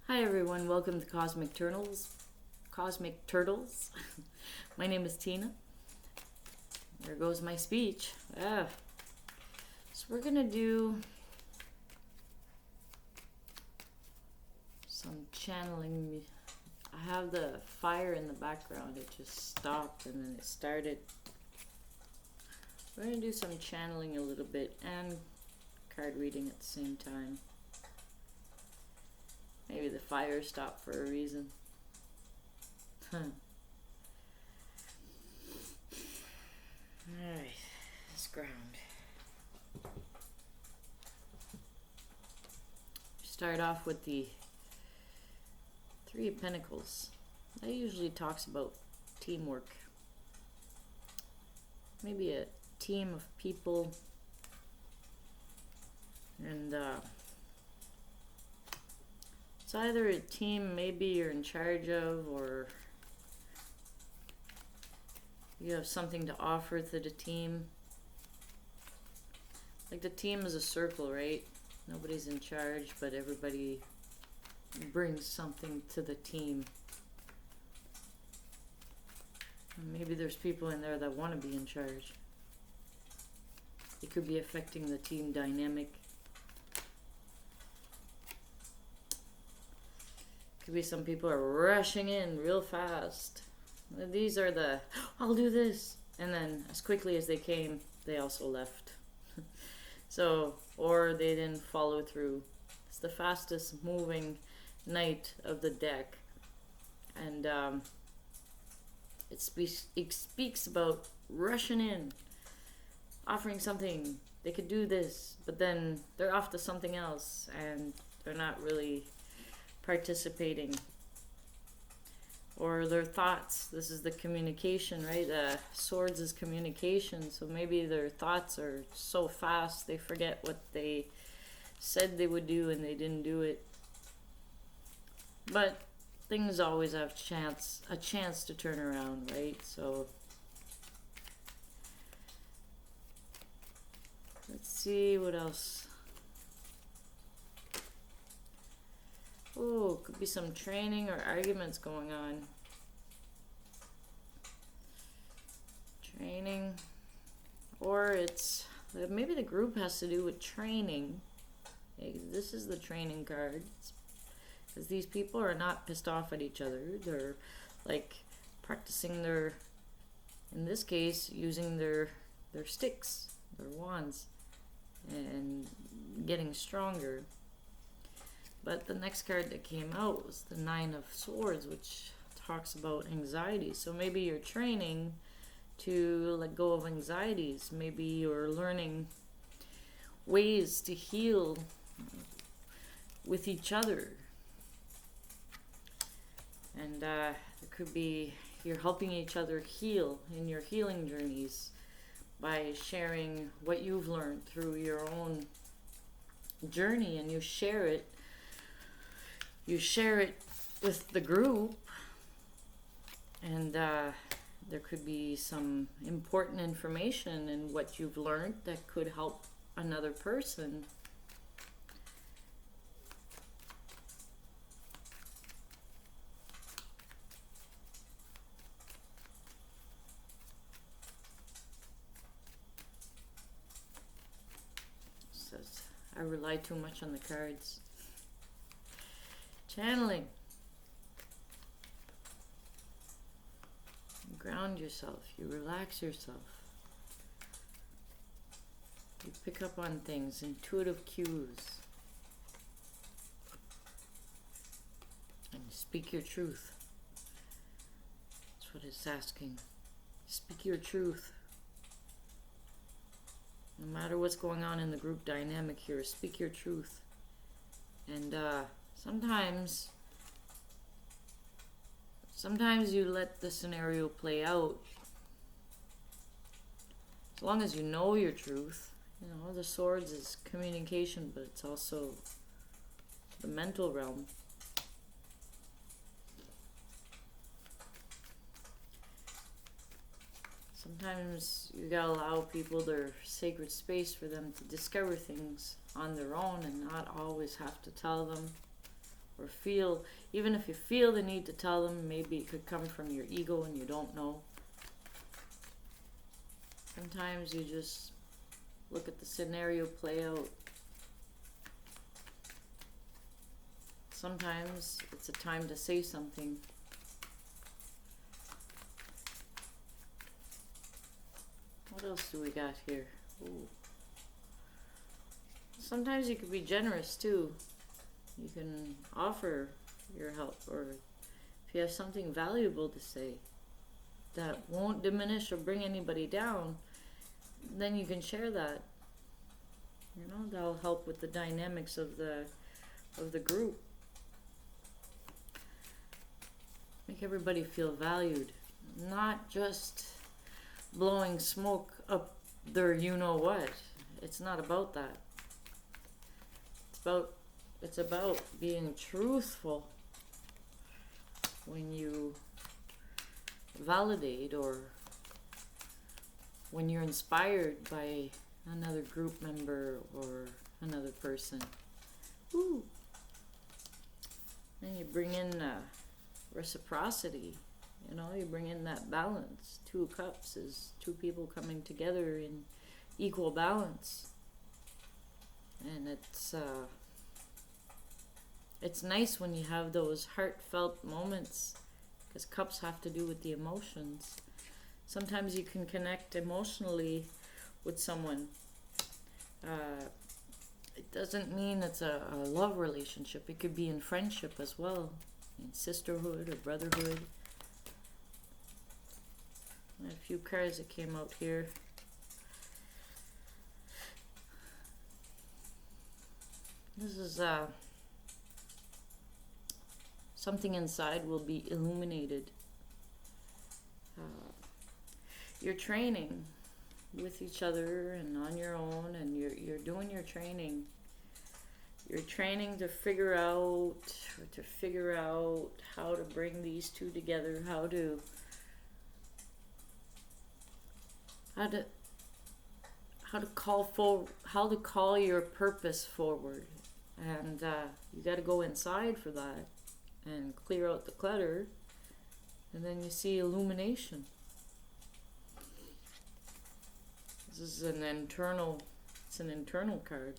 Hi everyone, welcome to Cosmic Turtles. Cosmic Turtles. My name is Tina. There goes my speech. So we're gonna do some channeling. I have the fire in the background. It just stopped and then it started. We're gonna do some channeling a little bit and card reading at the same time. Maybe the fire stopped for a reason. Alright, this ground. Start off with the Three of Pentacles. That usually talks about teamwork. Maybe a team of people. And it's either a team maybe you're in charge of, or you have something to offer to the team. Like the team is a circle, right? Nobody's in charge, but everybody brings something to the team. And maybe there's people in there that want to be in charge. It could be affecting the team dynamic. Could be some people are rushing in real fast. These are the, I'll do this. And then as quickly as they came, they also left. So, or they didn't follow through. It's the fastest moving knight of the deck. And it speaks about rushing in, offering something. They could do this, but then they're off to something else and they're not really participating. Or their thoughts. This is the communication, right? Swords is communication. So maybe their thoughts are so fast they forget what they said they would do and they didn't do it. But things always have a chance to turn around, right? So let's see what else. Oh, could be some training or arguments going on. Training. Or it's, maybe the group has to do with training. Okay, this is the training card. Because these people are not pissed off at each other. They're like practicing their, in this case, using their sticks, their wands, and getting stronger. But the next card that came out was the Nine of Swords, which talks about anxiety. So maybe you're training to let go of anxieties. Maybe you're learning ways to heal with each other. And it could be you're helping each other heal in your healing journeys by sharing what you've learned through your own journey, and you share it. You share it with the group, and there could be some important information in what you've learned that could help another person. Says I rely too much on the cards. Channeling. You ground yourself. You relax yourself. You pick up on things, intuitive cues. And speak your truth. That's what it's asking. Speak your truth. No matter what's going on in the group dynamic here, speak your truth. And sometimes you let the scenario play out. As long as you know your truth. You know, the swords is communication, but it's also the mental realm. Sometimes you gotta allow people their sacred space for them to discover things on their own and not always have to tell them or feel, even if you feel the need to tell them, maybe it could come from your ego and you don't know. Sometimes you just look at the scenario play out. Sometimes it's a time to say something. What else do we got here? Ooh. Sometimes you could be generous too. You can offer your help, or if you have something valuable to say that won't diminish or bring anybody down, then you can share that. You know, that'll help with the dynamics of the group. Make everybody feel valued, not just blowing smoke up their you-know-what. It's not about that. It's about being truthful when you validate, or when you're inspired by another group member or another person. Woo. And you bring in reciprocity. You know, you bring in that balance. 2 cups is 2 people coming together in equal balance. And it's nice when you have those heartfelt moments, because cups have to do with the emotions. Sometimes you can connect emotionally with someone. It doesn't mean it's a love relationship. It could be in friendship as well, in sisterhood or brotherhood. I had a few cards that came out here. This is something inside will be illuminated. You're training with each other and on your own, and you're doing your training. You're training to figure out how to bring these 2 together, how to call your purpose forward. And you got to go inside for that and clear out the clutter, and then you see illumination. This is an internal card.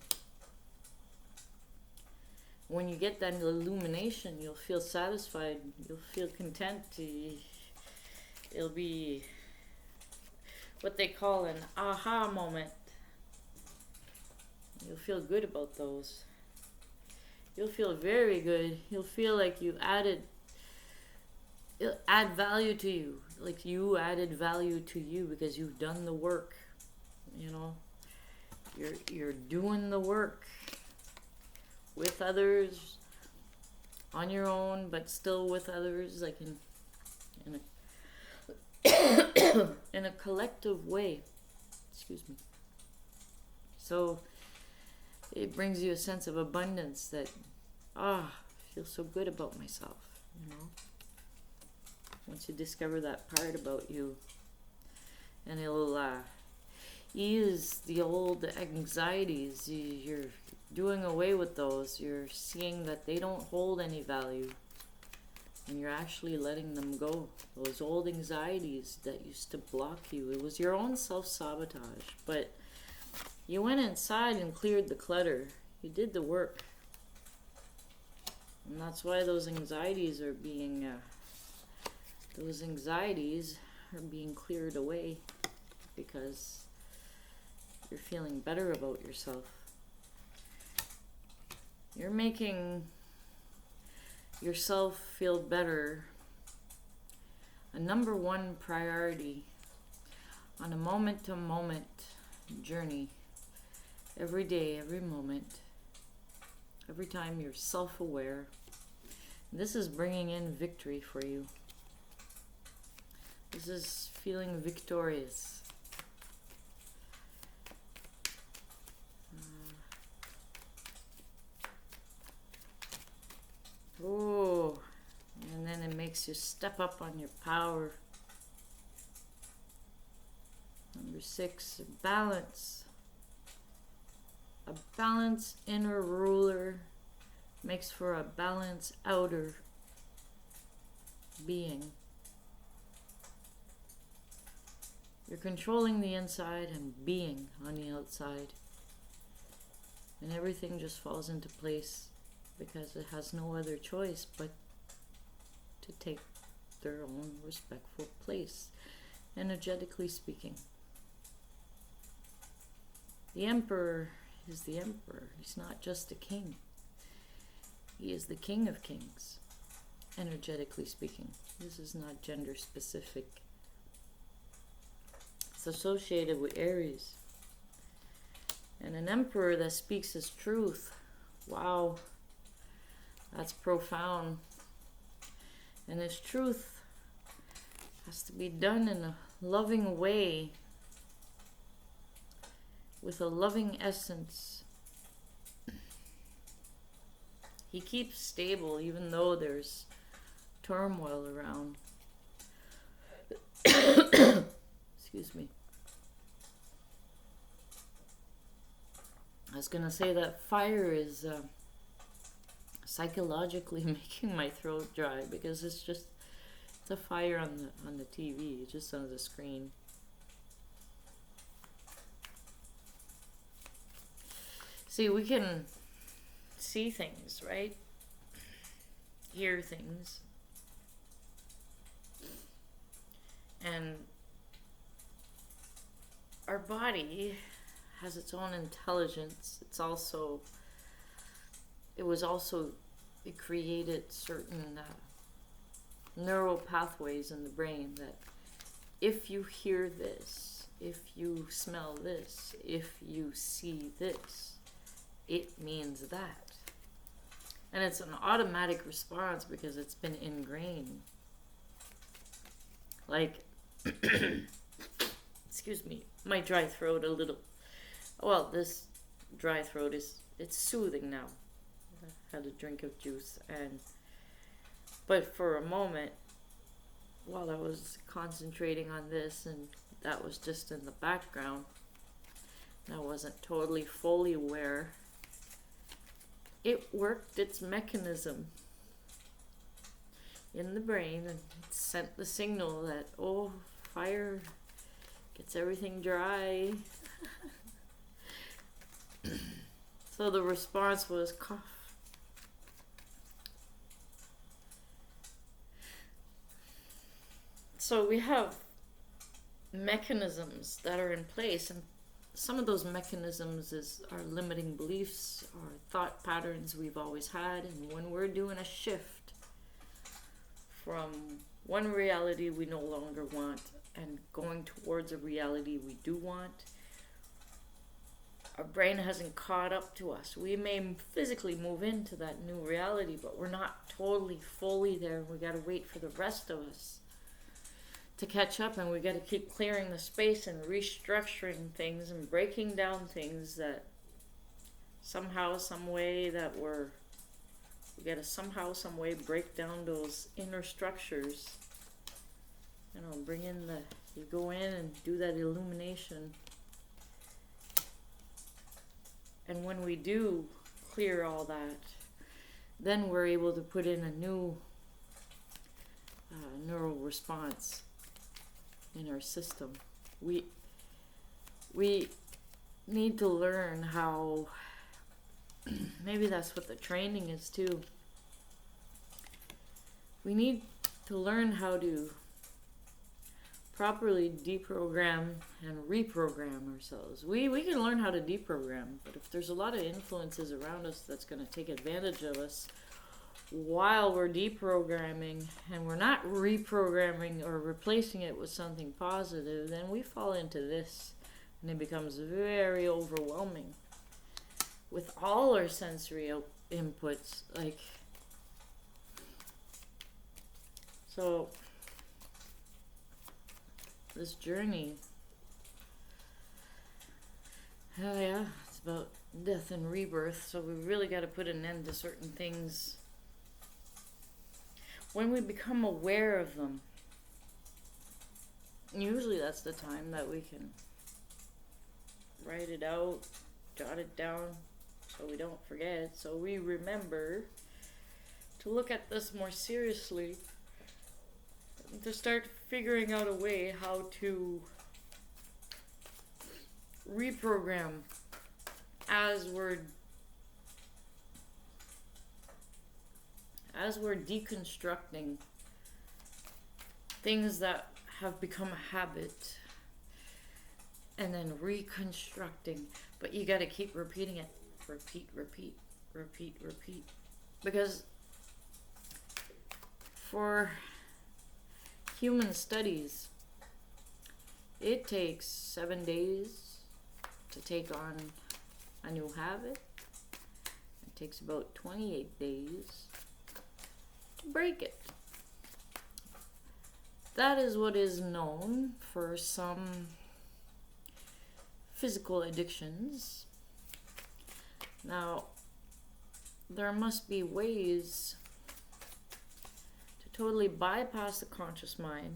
When you get that illumination, you'll feel satisfied, you'll feel content. It'll be what they call an aha moment. You'll feel good about those. You'll feel very good. You'll feel like it'll add value to you. Like you added value to you because you've done the work. You know, you're doing the work with others, on your own, but still with others, like in a collective way. Excuse me. So it brings you a sense of abundance that, I feel so good about myself, you know. Once you discover that part about you, and it'll ease the old anxieties. You're doing away with those. You're seeing that they don't hold any value, and you're actually letting them go. Those old anxieties that used to block you. It was your own self-sabotage, but you went inside and cleared the clutter. You did the work. And that's why those anxieties are being cleared away, because you're feeling better about yourself. You're making yourself feel better a number 1 priority on a moment-to-moment journey. Every day, every moment, every time you're self-aware. This is bringing in victory for you. This is feeling victorious. And then it makes you step up on your power. Number 6, balance. A balanced inner ruler makes for a balanced outer being. You're controlling the inside and being on the outside. And everything just falls into place because it has no other choice but to take their own respectful place, energetically speaking. The emperor is the emperor. He's not just a king. He is the king of kings, energetically speaking. This is not gender specific. It's associated with Aries. And an emperor that speaks his truth. Wow. That's profound. And his truth has to be done in a loving way, with a loving essence. He keeps stable even though there's turmoil around. Excuse me. I was gonna say that fire is psychologically making my throat dry because it's a fire on the TV, just on the screen. See, we can see things, right? Hear things. And our body has its own intelligence. It created certain neural pathways in the brain that if you hear this, if you smell this, if you see this, it means that. And it's an automatic response because it's been ingrained. Like, excuse me, my dry throat a little. Well, this dry throat it's soothing now. I had a drink of juice, but for a moment, while I was concentrating on this, and that was just in the background, and I wasn't totally fully aware, it worked its mechanism in the brain and it sent the signal that, oh, fire gets everything dry. So the response was cough. So we have mechanisms that are in place, and some of those mechanisms is our limiting beliefs, our thought patterns we've always had, and when we're doing a shift from one reality we no longer want and going towards a reality we do want, our brain hasn't caught up to us. We may physically move into that new reality, but we're not totally fully there. We got to wait for the rest of us to catch up, and we got to keep clearing the space and restructuring things and breaking down things that somehow, some way that we got to somehow, some way break down those inner structures. You know, you go in and do that illumination. And when we do clear all that, then we're able to put in a new neural response in our system. We need to learn how, maybe that's what the training is too. We need to learn how to properly deprogram and reprogram ourselves. We can learn how to deprogram, but if there's a lot of influences around us that's going to take advantage of us while we're deprogramming, and we're not reprogramming or replacing it with something positive, then we fall into this, and it becomes very overwhelming with all our sensory inputs. So this journey, it's about death and rebirth, so we really got to put an end to certain things when we become aware of them. Usually that's the time that we can write it out, jot it down, so we don't forget, so we remember to look at this more seriously, to start figuring out a way how to reprogram as we're deconstructing things that have become a habit, and then reconstructing. But you got to keep repeating it. Repeat, repeat, repeat, repeat. Because for human studies, it takes 7 days to take on a new habit. It takes about 28 days to break it. That is what is known for some physical addictions. Now, there must be ways to totally bypass the conscious mind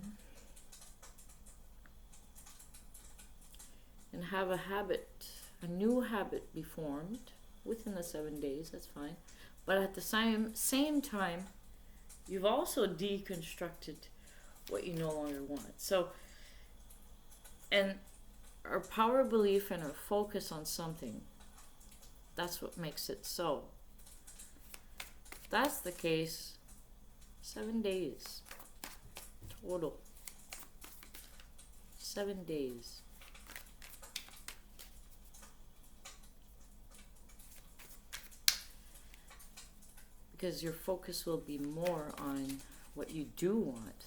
and have a habit, a new habit be formed within the 7 days. That's fine. But at the same time, you've also deconstructed what you no longer want. So, and our power belief and our focus on something, that's what makes it so. If that's the case, 7 days total. 7 days. Because your focus will be more on what you do want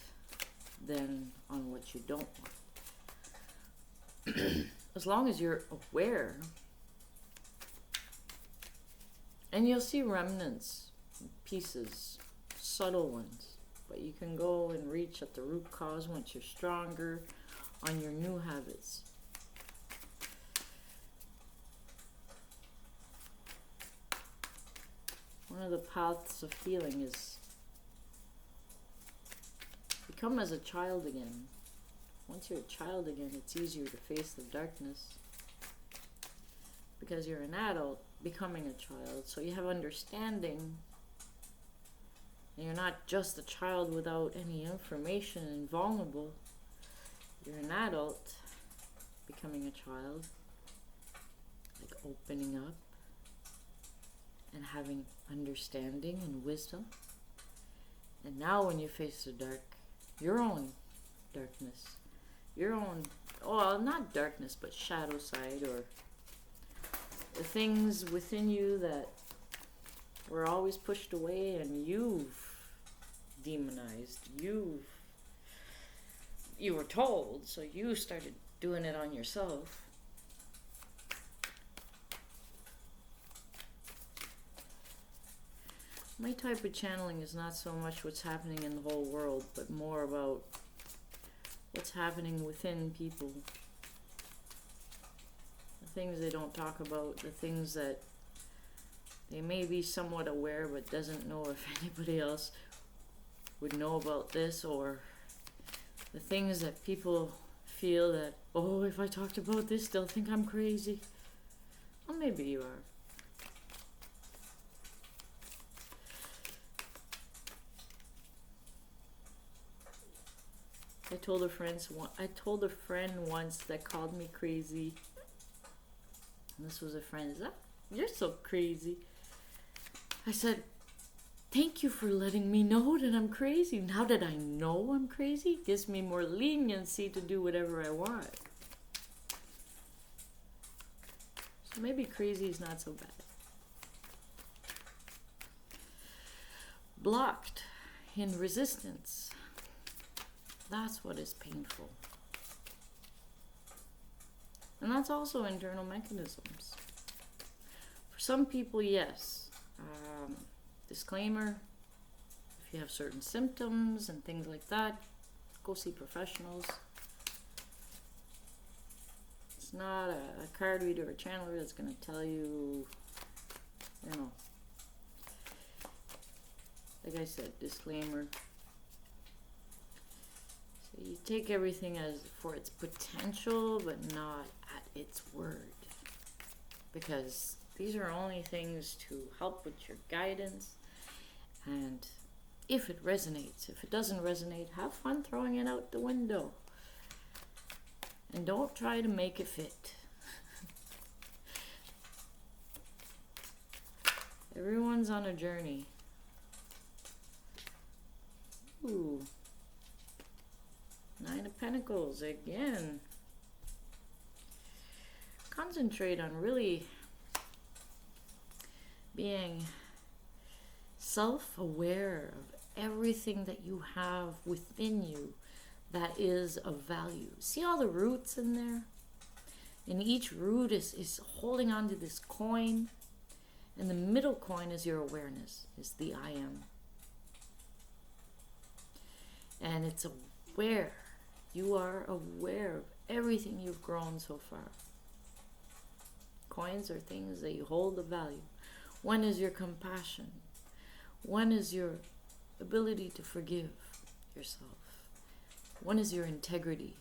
than on what you don't want. As long as you're aware, and you'll see remnants, pieces, subtle ones, but you can go and reach at the root cause once you're stronger on your new habits. One of the paths of healing is become as a child again. Once you're a child again, it's easier to face the darkness because you're an adult becoming a child. So you have understanding, and you're not just a child without any information and vulnerable. You're an adult becoming a child, like opening up and having understanding and wisdom. And now when you face the dark, your own darkness, your own, well, not darkness, but shadow side, or the things within you that were always pushed away and you've demonized, you were told, so you started doing it on yourself. My type of channeling is not so much what's happening in the whole world, but more about what's happening within people. The things they don't talk about, the things that they may be somewhat aware but doesn't know if anybody else would know about this, or the things that people feel that, oh, if I talked about this, they'll think I'm crazy. Well, maybe you are. I told a friend once that called me crazy. And this was a friend. You're so crazy. I said, thank you for letting me know that I'm crazy. Now that I know I'm crazy, it gives me more leniency to do whatever I want. So maybe crazy is not so bad. Blocked in resistance. That's what is painful. And that's also internal mechanisms. For some people, yes. Disclaimer, if you have certain symptoms and things like that, go see professionals. It's not a card reader or channeler that's going to tell you, like I said, disclaimer. So you take everything as for its potential, but not at its word. Because These are only things to help with your guidance. And if it resonates, if it doesn't resonate, have fun throwing it out the window. And don't try to make it fit. Everyone's on a journey. Ooh. Nine of Pentacles again. Concentrate on really being self-aware of everything that you have within you that is of value. See all the roots in there? And each root is holding on to this coin. And the middle coin is your awareness, is the I am. And it's aware. You are aware of everything you've grown so far. Coins are things that you hold of value. One is your compassion. One is your ability to forgive yourself. One is your integrity.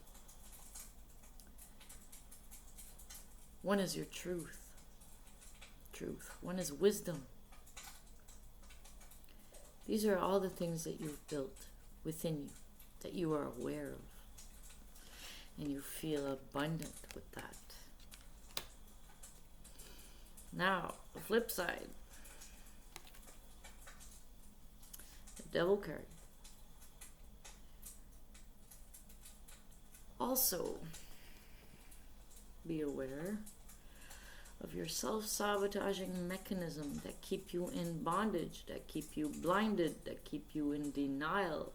One is your truth. One is wisdom. These are all the things that you've built within you, that you are aware of. And you feel abundant with that. Now, the flip side. The Devil card. Also, be aware of your self-sabotaging mechanism that keep you in bondage, that keep you blinded, that keep you in denial,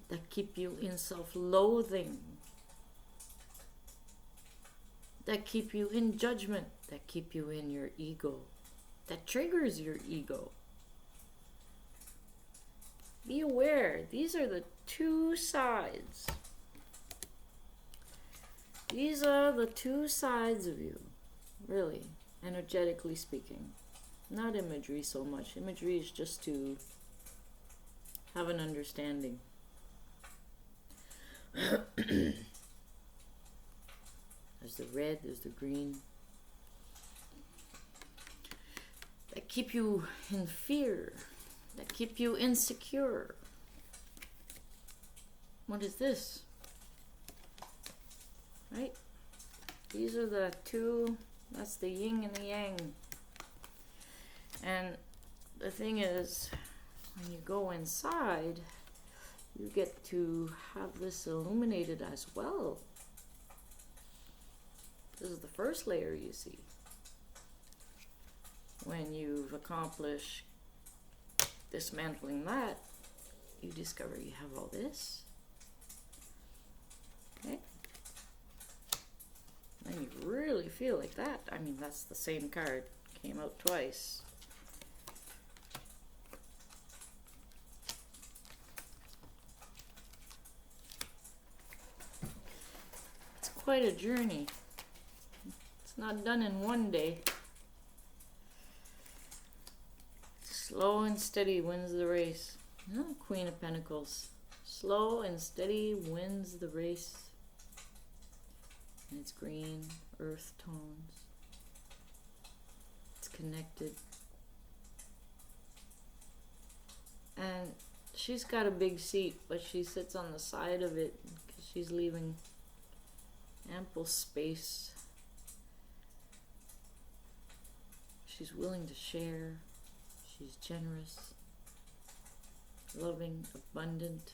that keep you in self-loathing, that keep you in judgment, that keep you in your ego, that triggers your ego. Be aware, these are the two sides. These are the two sides of you, really, energetically speaking. Not imagery so much. Imagery is just to have an understanding. There's the red, there's the green. That keep you in fear, that keep you insecure. What is this? Right? These are the two, that's the yin and the yang. And the thing is, when you go inside, you get to have this illuminated as well. This is the first layer you see. When you've accomplished dismantling that, you discover you have all this. Okay? And you really feel like that. I mean, that's the same card. Came out twice. It's quite a journey. It's not done in one day. Slow and steady wins the race. Oh, Queen of Pentacles. Slow and steady wins the race. And it's green, earth tones. It's connected. And she's got a big seat, but she sits on the side of it because she's leaving ample space. She's willing to share. She's generous, loving, abundant.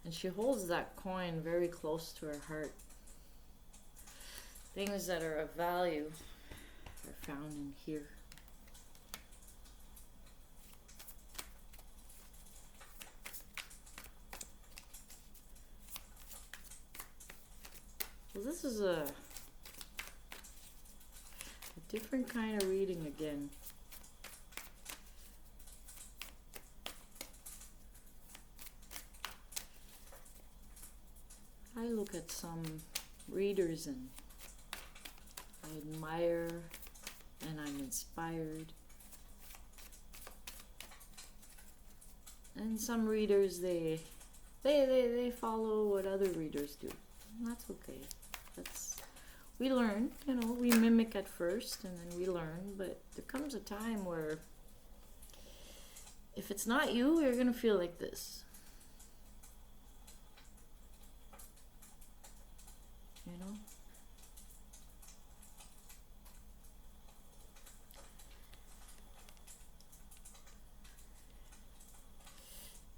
And she holds that coin very close to her heart. Things that are of value are found in here. Well, this is a different kind of reading again. I look at some readers and I admire and I'm inspired. And some readers, they follow what other readers do. And that's okay. We learn, we mimic at first and then we learn, but there comes a time where if it's not you, you're going to feel like this.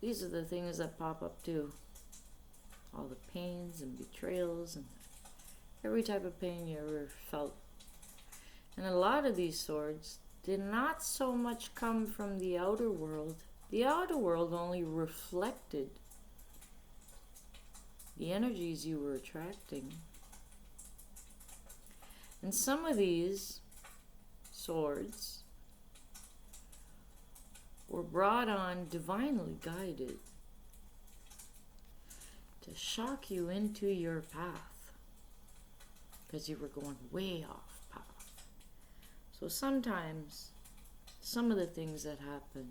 These are the things that pop up too. All the pains and betrayals and every type of pain you ever felt. And a lot of these swords did not so much come from the outer world. The outer world only reflected the energies you were attracting. And some of these swords were brought on divinely guided to shock you into your path because you were going way off path. So sometimes some of the things that happen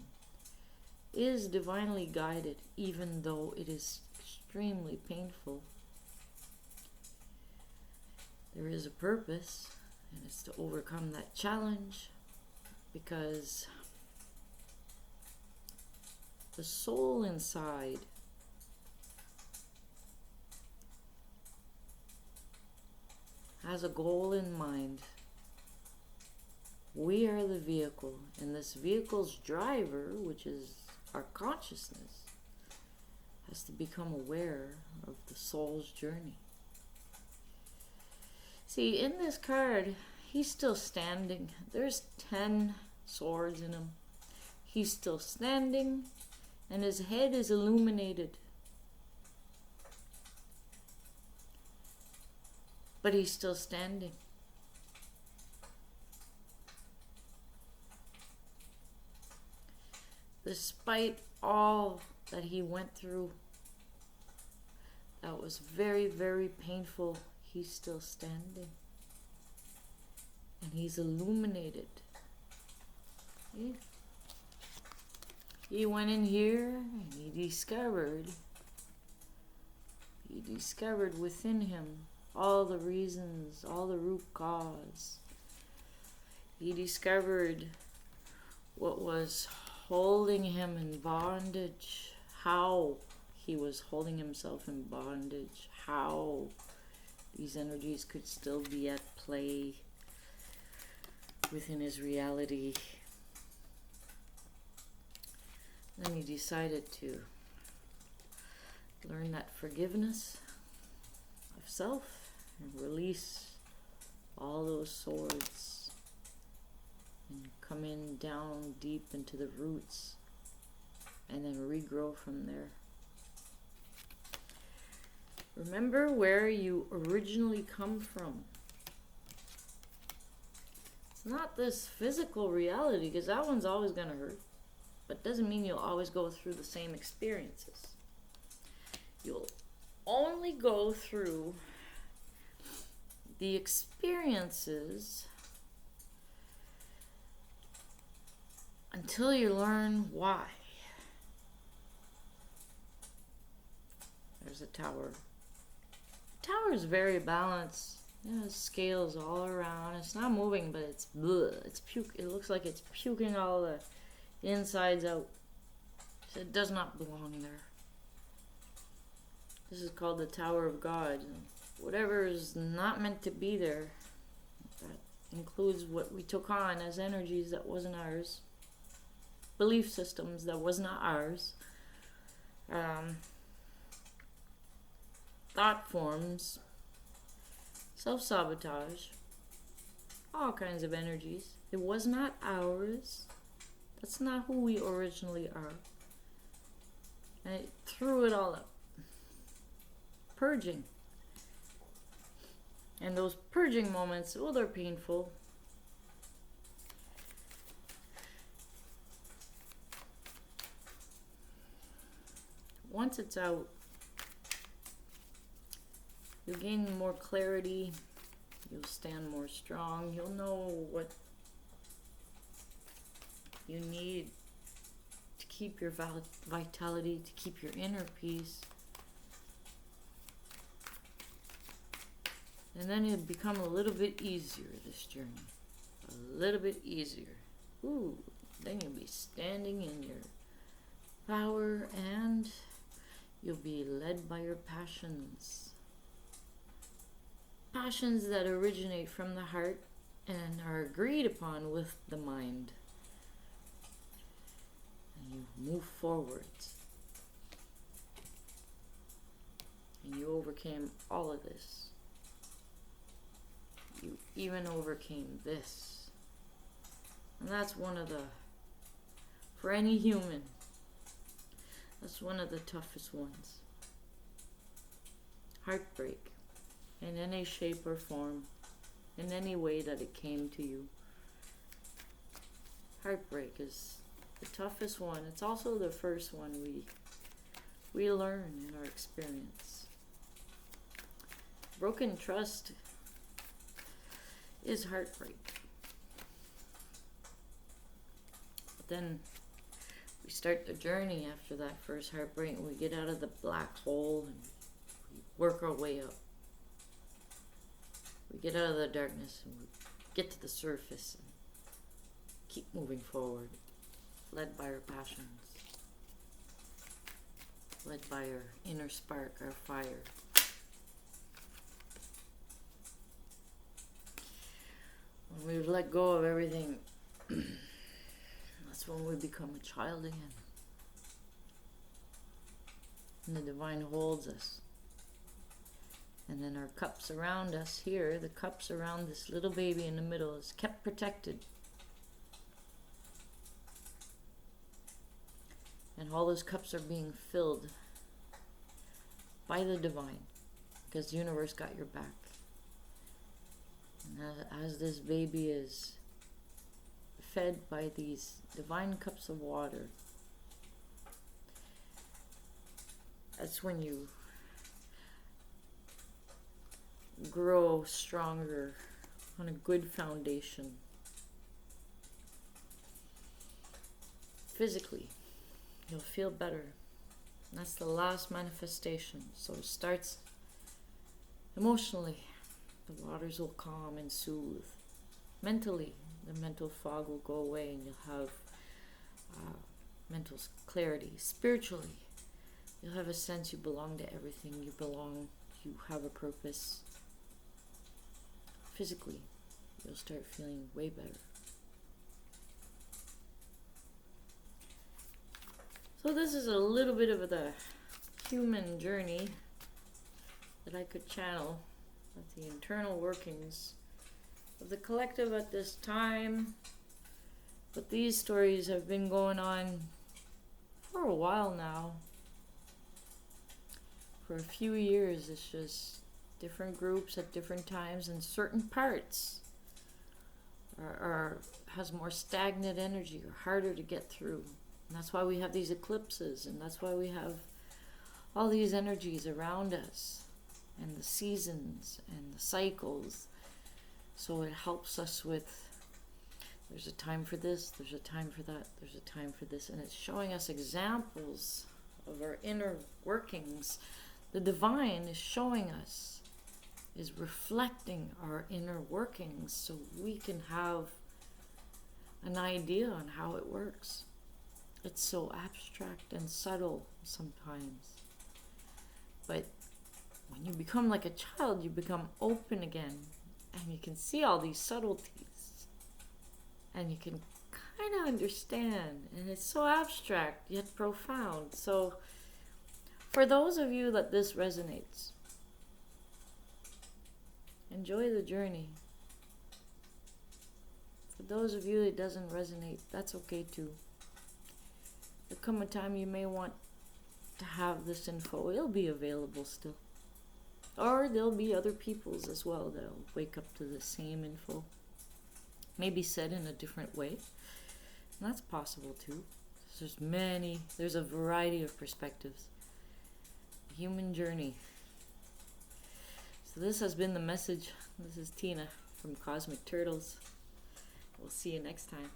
is divinely guided, even though it is extremely painful. There is a purpose, and it's to overcome that challenge, because the soul inside has a goal in mind. We are the vehicle, and this vehicle's driver, which is our consciousness, has to become aware of the soul's journey. See, in this card, he's still standing. There's 10 swords in him. He's still standing, and his head is illuminated. But he's still standing. Despite all that he went through, that was very, very painful, he's still standing. And he's illuminated. See? He went in here and he discovered within him all the reasons, all the root cause. He discovered what was holding him in bondage, how he was holding himself in bondage, how these energies could still be at play within his reality. Then he decided to learn that forgiveness of self and release all those swords and come in down deep into the roots and then regrow from there. Remember where you originally come from. It's not this physical reality, because that one's always going to hurt. But doesn't mean you'll always go through the same experiences. You'll only go through the experiences until you learn why. There's a tower. The tower is very balanced. It has scales all around. It's not moving, but it's bleh. It's puke. It looks like it's puking all the insides out. So it does not belong there. This is called the Tower of God. Whatever is not meant to be there, that includes what we took on as energies that wasn't ours, belief systems that was not ours, thought forms, self-sabotage, all kinds of energies. It was not ours. That's not who we originally are. And it threw it all up. Purging. And those purging moments, well, they're painful. Once it's out, you'll gain more clarity. You'll stand more strong. You'll know what you need to keep your vitality, to keep your inner peace. And then it'll become a little bit easier, this journey. A little bit easier. Ooh, then you'll be standing in your power and you'll be led by your passions. Passions that originate from the heart and are agreed upon with the mind. And you move forwards. And you overcame all of this. You even overcame this. And that's one of the, for any human, that's one of the toughest ones. Heartbreak, in any shape or form, in any way that it came to you. Heartbreak is the toughest one. It's also the first one we learn in our experience. Broken trust is heartbreak. But then we start the journey after that first heartbreak and we get out of the black hole and we work our way up. We get out of the darkness and we get to the surface and keep moving forward, led by our passions, led by our inner spark, our fire. When we let go of everything, that's when we become a child again. And the divine holds us. And then our cups around us here, the cups around this little baby in the middle, is kept protected. And all those cups are being filled by the divine, because the universe got your back. And as this baby is fed by these divine cups of water, that's when you grow stronger on a good foundation. Physically, you'll feel better. And that's the last manifestation. So it starts emotionally. The waters will calm and soothe. Mentally, the mental fog will go away and you'll have mental clarity. Spiritually, you'll have a sense you belong to everything. You belong, you have a purpose. Physically, you'll start feeling way better. So this is a little bit of the human journey that I could channel of the internal workings of the collective at this time. But these stories have been going on for a while now. For a few years. It's just different groups at different times, and certain parts has more stagnant energy or harder to get through. And that's why we have these eclipses, and that's why we have all these energies around us, and the seasons and the cycles. So it helps us with, there's a time for this, there's a time for that, there's a time for this, and it's showing us examples of our inner workings. The divine is showing us, is reflecting our inner workings so we can have an idea on how it works. It's so abstract and subtle sometimes. But when you become like a child, you become open again and you can see all these subtleties and you can kind of understand, and it's so abstract yet profound. So for those of you that this resonates, enjoy the journey. For those of you it doesn't resonate, that's okay too. There'll come a time you may want to have this info. It'll be available still. Or there'll be other people's as well that'll wake up to the same info. Maybe said in a different way. And that's possible too. There's a variety of perspectives. Human journey. So this has been the message. This is Tina from Cosmic Turtles. We'll see you next time.